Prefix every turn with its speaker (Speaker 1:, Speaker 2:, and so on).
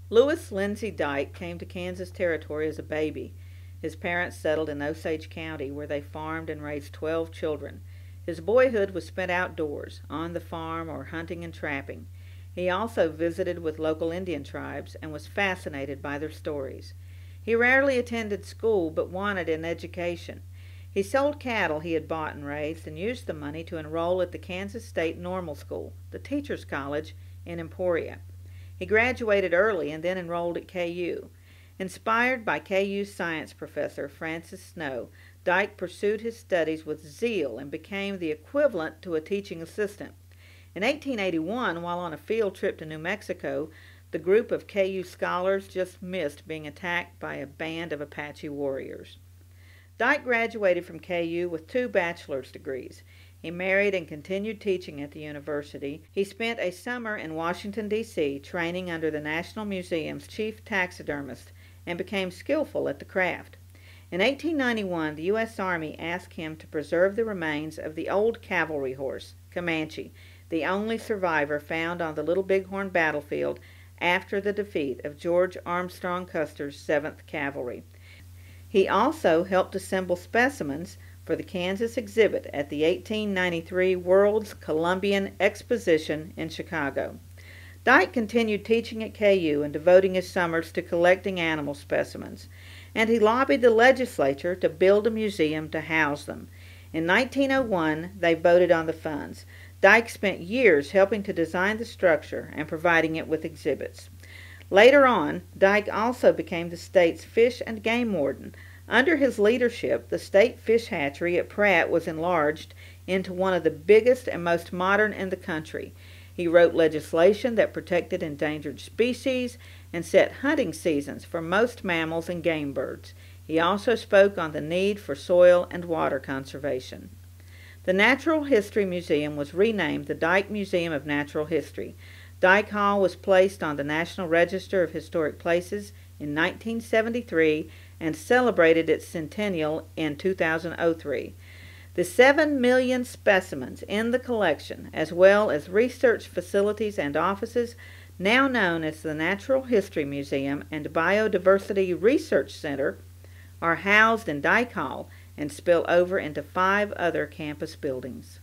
Speaker 1: Louis Lindsay Dyke came to Kansas Territory as a baby. His parents settled in Osage County, where they farmed and raised 12 children. His boyhood was spent outdoors, on the farm or hunting and trapping. He also visited with local Indian tribes and was fascinated by their stories. He rarely attended school but wanted an education. He sold cattle he had bought and raised and used the money to enroll at the Kansas State Normal School, the Teachers College, in Emporia. He graduated early and then enrolled at KU. Inspired by KU's science professor, Francis Snow, Dyke pursued his studies with zeal and became the equivalent to a teaching assistant. In 1881, while on a field trip to New Mexico, the group of KU scholars just missed being attacked by a band of Apache warriors. Dyke graduated from KU with 2 bachelor's degrees. He married and continued teaching at the university. He spent a summer in Washington, D.C., training under the National Museum's chief taxidermist and became skillful at the craft. In 1891, the U.S. Army asked him to preserve the remains of the old cavalry horse, Comanche, the only survivor found on the Little Bighorn battlefield after the defeat of George Armstrong Custer's 7th Cavalry. He also helped assemble specimens for the Kansas exhibit at the 1893 World's Columbian Exposition in Chicago. Dyke continued teaching at KU and devoting his summers to collecting animal specimens, and he lobbied the legislature to build a museum to house them. In 1901, they voted on the funds. Dyke spent years helping to design the structure and providing it with exhibits. Later on, Dyke also became the state's fish and game warden. Under his leadership, the state fish hatchery at Pratt was enlarged into one of the biggest and most modern in the country. He wrote legislation that protected endangered species and set hunting seasons for most mammals and game birds. He also spoke on the need for soil and water conservation. The Natural History Museum was renamed the Dyke Museum of Natural History. Dyke Hall was placed on the National Register of Historic Places in 1973 and celebrated its centennial in 2003. The 7 million specimens in the collection, as well as research facilities and offices, now known as the Natural History Museum and Biodiversity Research Center, are housed in Dyke Hall and spill over into 5 other campus buildings.